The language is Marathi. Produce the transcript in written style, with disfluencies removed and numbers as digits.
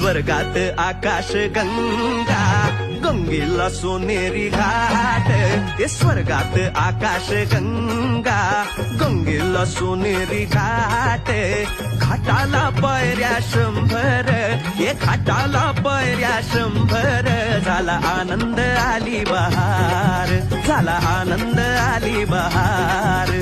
स्वर्गात आकाश गंगा, गंगेला सोनेरी घाट. ते स्वर्गात आकाश गंगा, गंगेला सोनेरी घाट. घाटाला पायऱ्या 100, ये घाटाला पायऱ्या 100. झाला आनंद आली बहार, झाला आनंद आली बहार.